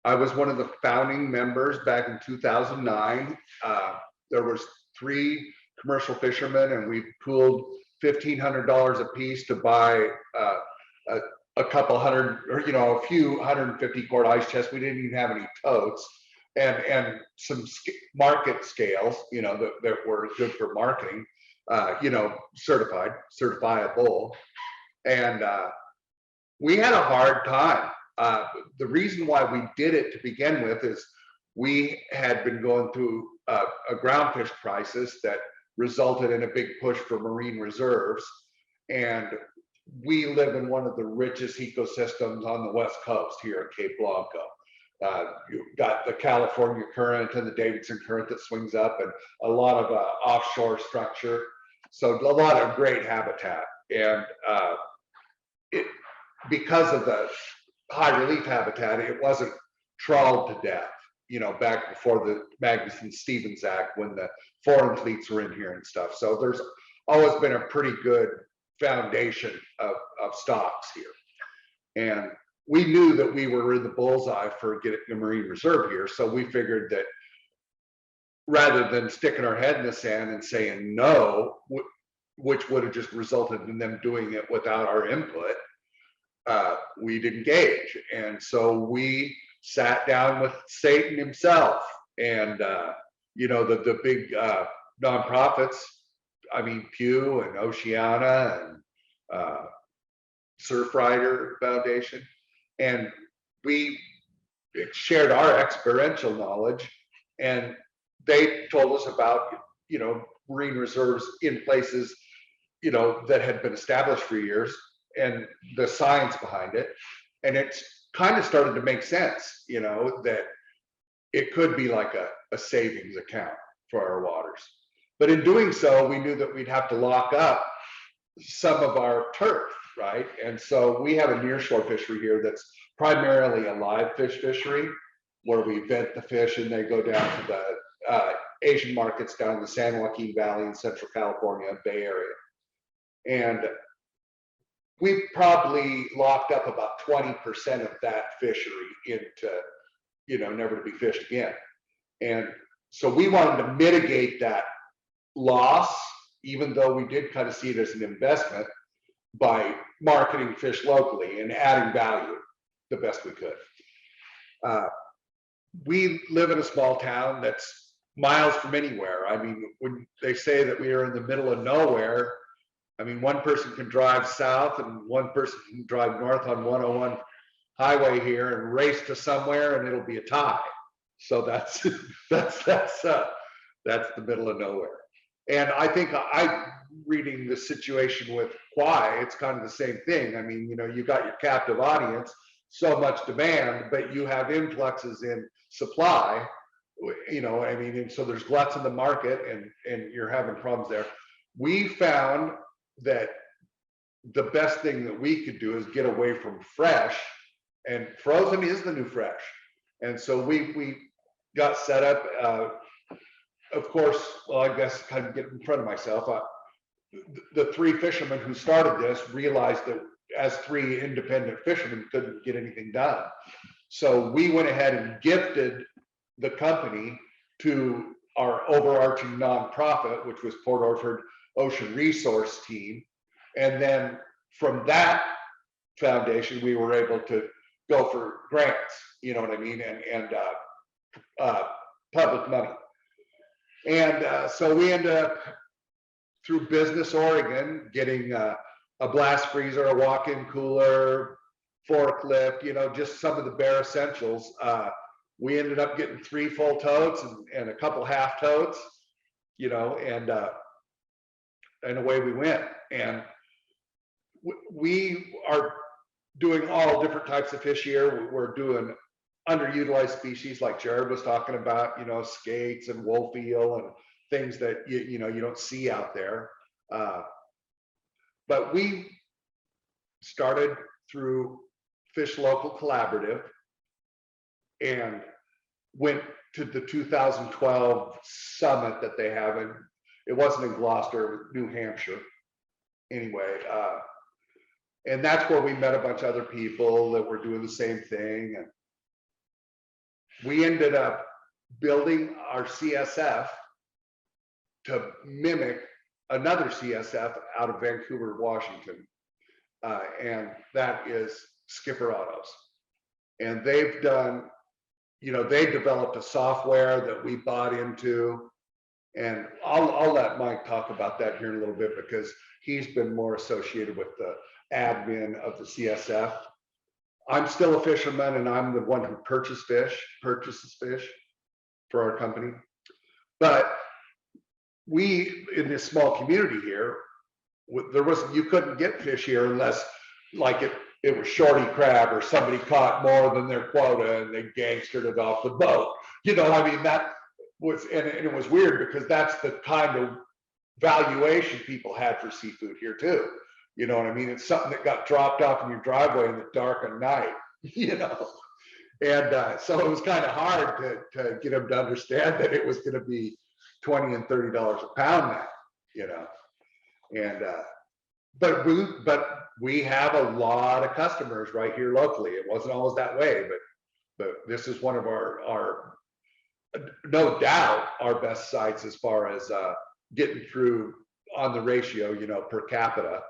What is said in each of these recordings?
I was one of the founding members back in 2009. There was 3 commercial fishermen, and we pooled $1,500 a piece to buy a couple hundred, or a few 150 quart ice chests. We didn't even have any totes, and some market scales, that were good for marketing, certifiable, and we had a hard time. The reason why we did it to begin with is we had been going through a groundfish crisis that resulted in a big push for marine reserves, and we live in one of the richest ecosystems on the West Coast here at Cape Blanco. You've got the California current and the Davidson current that swings up, and a lot of offshore structure. So a lot of great habitat, and because of the high relief habitat, it wasn't trawled to death, back before the Magnuson-Stevens Act, when the foreign fleets were in here and stuff. So there's always been a pretty good foundation of stocks here. And we knew that we were in the bullseye for getting a marine reserve here. So we figured that rather than sticking our head in the sand and saying no, which would have just resulted in them doing it without our input, we'd engage. And so we sat down with Satan himself, and the big nonprofits, Pew and Oceana and Surfrider Foundation, and we shared our experiential knowledge, and they told us about marine reserves in places that had been established for years, and the science behind it. And it's kind of started to make sense, that it could be like a savings account for our waters. But in doing so, we knew that we'd have to lock up some of our turf, right? And so we have a nearshore fishery here that's primarily a live fish fishery, where we vent the fish and they go down to the Asian markets down in the San Joaquin Valley in Central California, Bay Area. And we probably locked up about 20% of that fishery into, never to be fished again. And so we wanted to mitigate that loss, even though we did kind of see it as an investment, by marketing fish locally and adding value the best we could. We live in a small town that's miles from anywhere. When they say that we are in the middle of nowhere, one person can drive south and one person can drive north on 101 highway here and race to somewhere, and it'll be a tie. So that's the middle of nowhere. And I think reading the situation with Kauai, it's kind of the same thing. You got your captive audience, so much demand, but you have influxes in supply, and so there's gluts in the market, and you're having problems there. We found that the best thing that we could do is get away from fresh, and frozen is the new fresh. And so we got set up. Of course, well, I guess kind of get in front of myself. The 3 fishermen who started this realized that as 3 independent fishermen couldn't get anything done. So we went ahead and gifted the company to our overarching nonprofit, which was Port Orford Ocean Resource Team. And then from that foundation, we were able to go for grants, and public money. And so we ended up, through Business Oregon, getting a blast freezer, a walk-in cooler, forklift, just some of the bare essentials. We ended up getting 3 full totes and a couple half totes, and away we went. And we are doing all different types of fish here. We're doing underutilized species like Jared was talking about, skates and wolf eel and things that you don't see out there. But we started through Fish Local Collaborative and went to the 2012 summit that they have, and it wasn't in Gloucester, it was New Hampshire. Anyway, and that's where we met a bunch of other people that were doing the same thing. And we ended up building our CSF to mimic another CSF out of Vancouver, Washington. And that is Skipper Autos. And they've done, they developed a software that we bought into. And I'll let Mike talk about that here in a little bit, because he's been more associated with the admin of the CSF. I'm still a fisherman, and I'm the one who purchases fish for our company. But we, in this small community here, you couldn't get fish here unless like it was shorty crab, or somebody caught more than their quota and they gangstered it off the boat. I mean, that was, and it was weird because that's the kind of valuation people had for seafood here too. You know what I mean? It's something that got dropped off in your driveway in the dark of night, And so it was kind of hard to get them to understand that it was going to be $20 and $30 a pound now, And but we have a lot of customers right here locally. It wasn't always that way, but this is one of our no doubt our best sites as far as getting through on the ratio, per capita.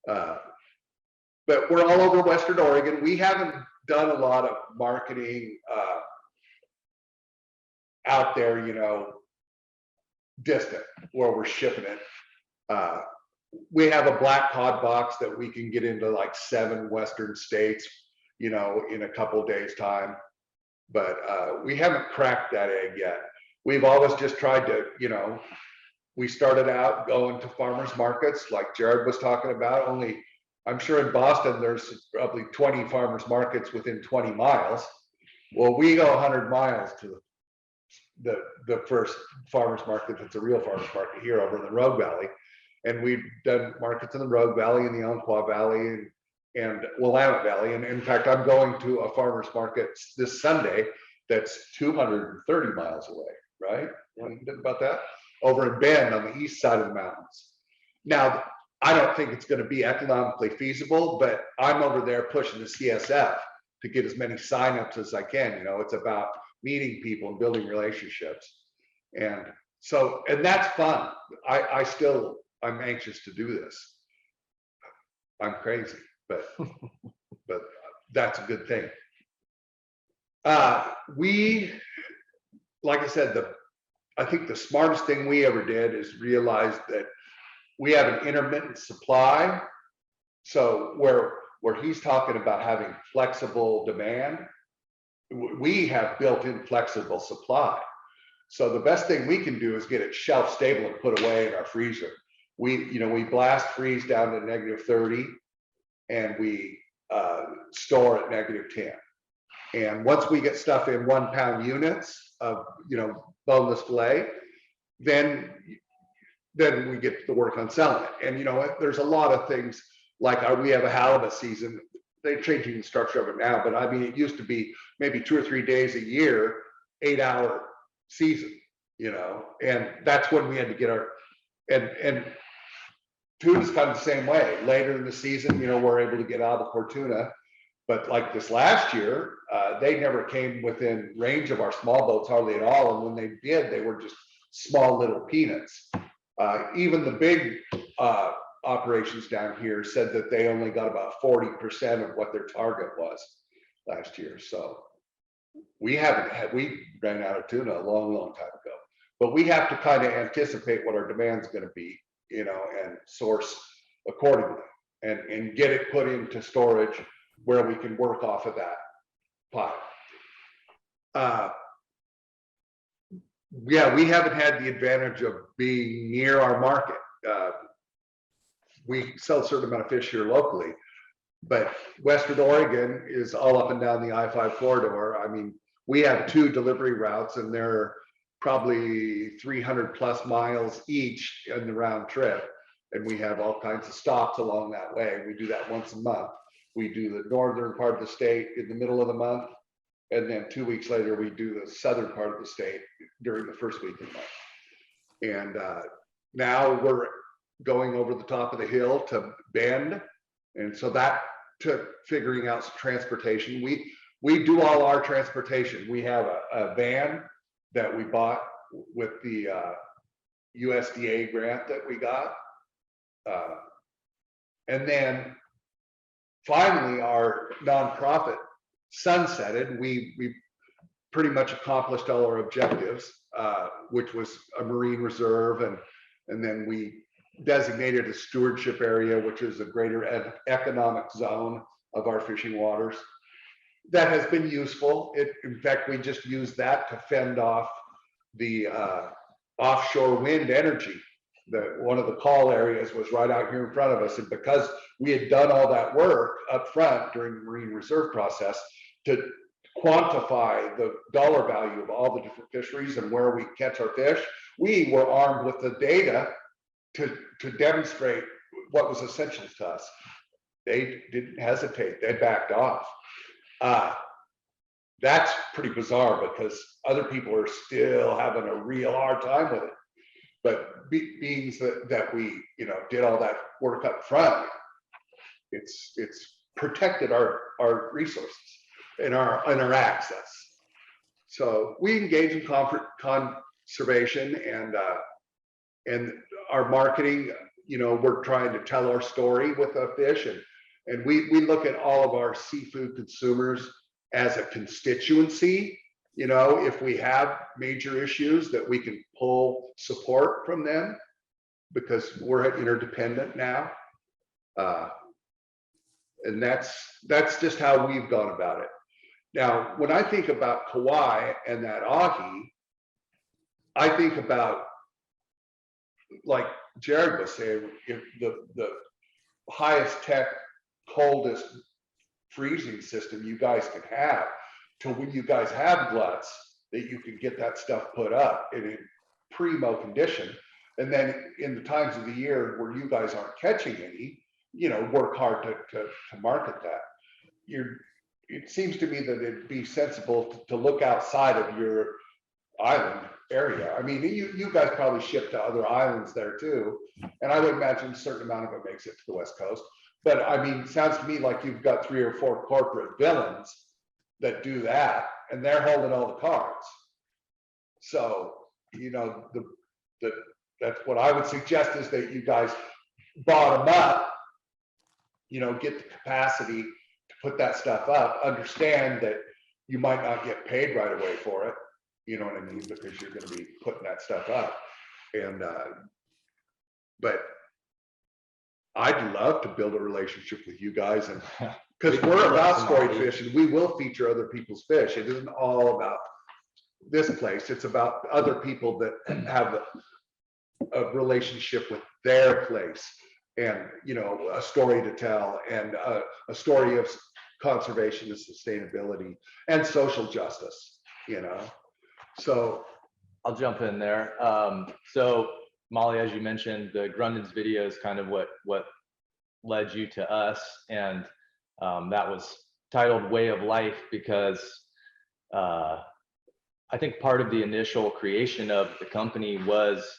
But we're all over Western Oregon. We haven't done a lot of marketing out there, distant where we're shipping it. We have a black cod box that we can get into like 7 Western states, in a couple of days time. But we haven't cracked that egg yet. We've always just tried to, we started out going to farmers markets like Jared was talking about. Only, I'm sure in Boston, there's probably 20 farmers markets within 20 miles. Well, we go 100 miles to the first farmers market that's a real farmers market here over in the Rogue Valley. And we've done markets in the Rogue Valley and the Umpqua Valley and Willamette Valley. And in fact, I'm going to a farmer's market this Sunday that's 230 miles away, right? You think about that? Over in Bend on the east side of the mountains. Now, I don't think it's going to be economically feasible, but I'm over there pushing the CSF to get as many signups as I can. It's about meeting people and building relationships. And so, and that's fun. I'm anxious to do this. I'm crazy, but that's a good thing. Like I said, I think the smartest thing we ever did is realize that we have an intermittent supply. So where he's talking about having flexible demand, we have built-in flexible supply. So the best thing we can do is get it shelf stable and put away in our freezer. We blast freeze down to -30 and we store at -10. And once we get stuff in 1 pound units of, boneless fillet, then we get to work on selling it. And, there's a lot of things like we have a halibut season. They're changing the structure of it now, but I mean, it used to be maybe 2 or 3 days a year, 8-hour season, and that's when we had to get our, and tuna's kind of the same way. Later in the season, we're able to get albacore tuna, but like this last year, they never came within range of our small boats hardly at all. And when they did, they were just small little peanuts. Even the big operations down here said that they only got about 40% of what their target was last year. So we ran out of tuna a long time ago, but we have to kind of anticipate what our demand is going to be, and source accordingly and get it put into storage where we can work off of that pile. Yeah, we haven't had the advantage of being near our market. We sell a certain amount of fish here locally, but Western Oregon is all up and down the I-5 corridor. I mean, we have 2 delivery routes and they're probably 300+ miles each in the round trip. And we have all kinds of stops along that way. We do that once a month. We do the northern part of the state in the middle of the month. And then 2 weeks later, we do the southern part of the state during the first week of the month. And now we're going over the top of the hill to Bend. And so that took figuring out some transportation. we do all our transportation. We have a van that we bought with the USDA grant that we got. And then finally our nonprofit sunsetted. We pretty much accomplished all our objectives, which was a marine reserve, and then we designated a stewardship area, which is a greater economic zone of our fishing waters. That has been useful. In fact, we just used that to fend off the offshore wind energy. One of the call areas was right out here in front of us, and because we had done all that work up front during the marine reserve process to quantify the dollar value of all the different fisheries and where we catch our fish, we were armed with the data to demonstrate what was essential to us. They didn't hesitate, they backed off. That's pretty bizarre because other people are still having a real hard time with it. But being that we, you know, did all that work up front, it's protected our resources and our access. So we engage in conservation and our marketing. You know, we're trying to tell our story with a fish, and we look at all of our seafood consumers as a constituency. You know, if we have major issues, that we can pull support from them because we're interdependent now. And that's just how we've gone about it. Now, when I think about Kauai and that ahi, I think about, like Jared was saying, if the highest tech, coldest freezing system you guys can have, to when you guys have gluts, that you can get that stuff put up in primo condition. And then in the times of the year where you guys aren't catching any, you know, work hard to market that. It seems to me that it'd be sensible to look outside of your island area. I mean, you guys probably ship to other islands there too. And I would imagine a certain amount of it makes it to the West Coast. But I mean, it sounds to me like you've got 3 or 4 corporate villains that do that, and they're holding all the cards. So, you know, that's what I would suggest, is that you guys bottom up, you know, get the capacity to put that stuff up, understand that you might not get paid right away for it, you know what I mean, because you're going to be putting that stuff up. And but I'd love to build a relationship with you guys, and because we're about story fish, and we will feature other people's fish. It isn't all about this place. It's about other people that have a relationship with their place, and, you know, a story to tell, and a story of conservation and sustainability and social justice, you know. So I'll jump in there. So Molly, as you mentioned, the Grundon's video is kind of what led you to us, and that was titled Way of Life because I think part of the initial creation of the company was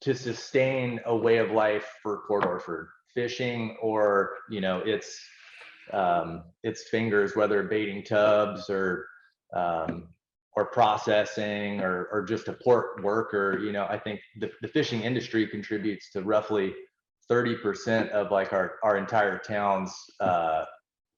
to sustain a way of life for Port Orford fishing, or, you know, its fingers, whether baiting tubs or processing or just a port worker. You know, I think the fishing industry contributes to roughly 30% of like our entire town's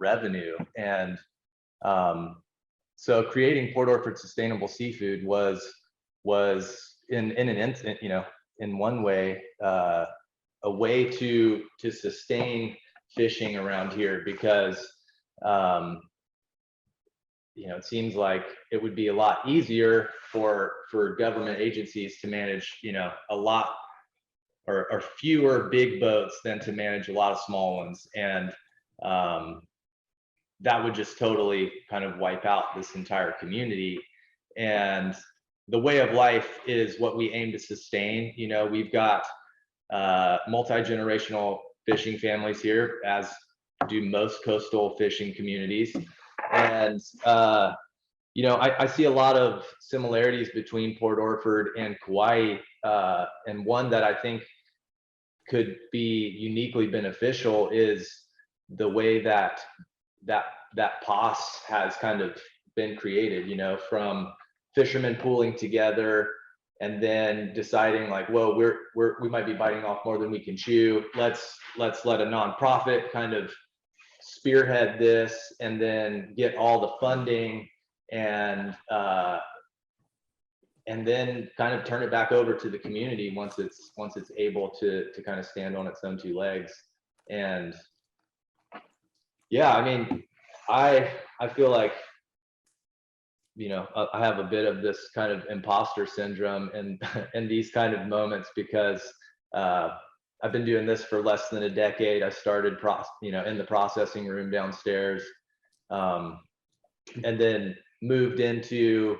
revenue. And so creating Port Orford Sustainable Seafood was in an instant, you know, in one way, a way to sustain fishing around here, because you know, it seems like it would be a lot easier for government agencies to manage, you know, a lot or fewer big boats than to manage a lot of small ones. And that would just totally kind of wipe out this entire community. And the way of life is what we aim to sustain. You know, we've got multi-generational fishing families here, as do most coastal fishing communities. And you know, I see a lot of similarities between Port Orford and Kauai, and one that I think could be uniquely beneficial is the way that that POS has kind of been created, you know, from fishermen pooling together and then deciding like, well, we might be biting off more than we can chew. Let's let a nonprofit kind of spearhead this and then get all the funding and then kind of turn it back over to the community once it's able to kind of stand on its own two legs. And yeah, I mean, I feel like, you know, I have a bit of this kind of imposter syndrome and these kind of moments because I've been doing this for less than a decade. I started in the processing room downstairs, and then moved into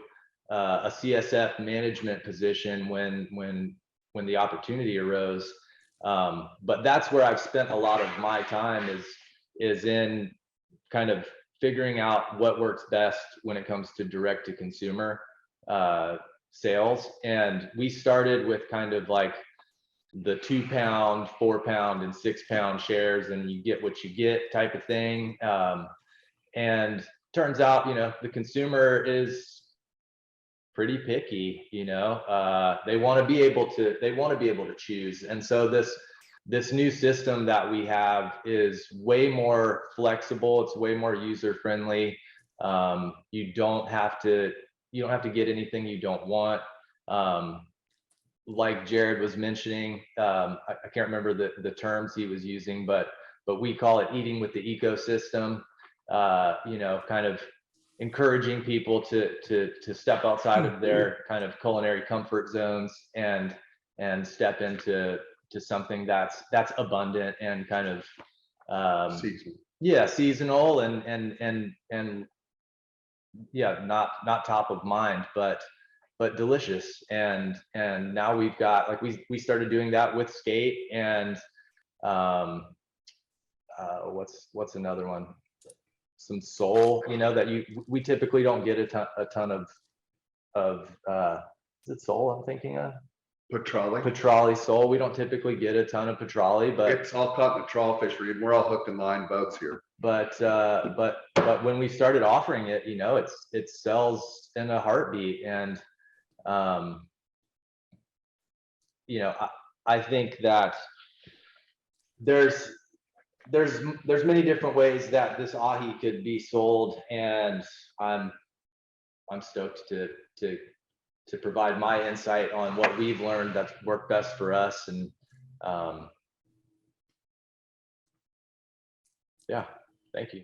a CSF management position when the opportunity arose. But that's where I've spent a lot of my time is in kind of figuring out what works best when it comes to direct to consumer sales. And we started with kind of like the 2 pound, 4 pound, and 6 pound shares, and you get what you get type of thing. And turns out, you know, the consumer is pretty picky, you know, they want to be able to choose. And so this new system that we have is way more flexible. It's way more user friendly. You don't have to get anything you don't want. Like Jared was mentioning, I can't remember the terms he was using, but we call it eating with the ecosystem. You know, kind of encouraging people to step outside of their kind of culinary comfort zones and step into something that's abundant and kind of Seasonal. Yeah, seasonal and yeah, not top of mind, but delicious. And now we've got, like, we started doing that with skate and what's another one, some sole, you know, that we typically don't get a ton of is it sole I'm thinking of? Petrale sole. We don't typically get a ton of petrale, but it's all caught in the trawl fishery, and we're all hooked and line boats here. But when we started offering it, you know, it sells in a heartbeat. And you know, I think that there's many different ways that this ahi could be sold, and I'm stoked to provide my insight on what we've learned that's worked best for us. And yeah, thank you.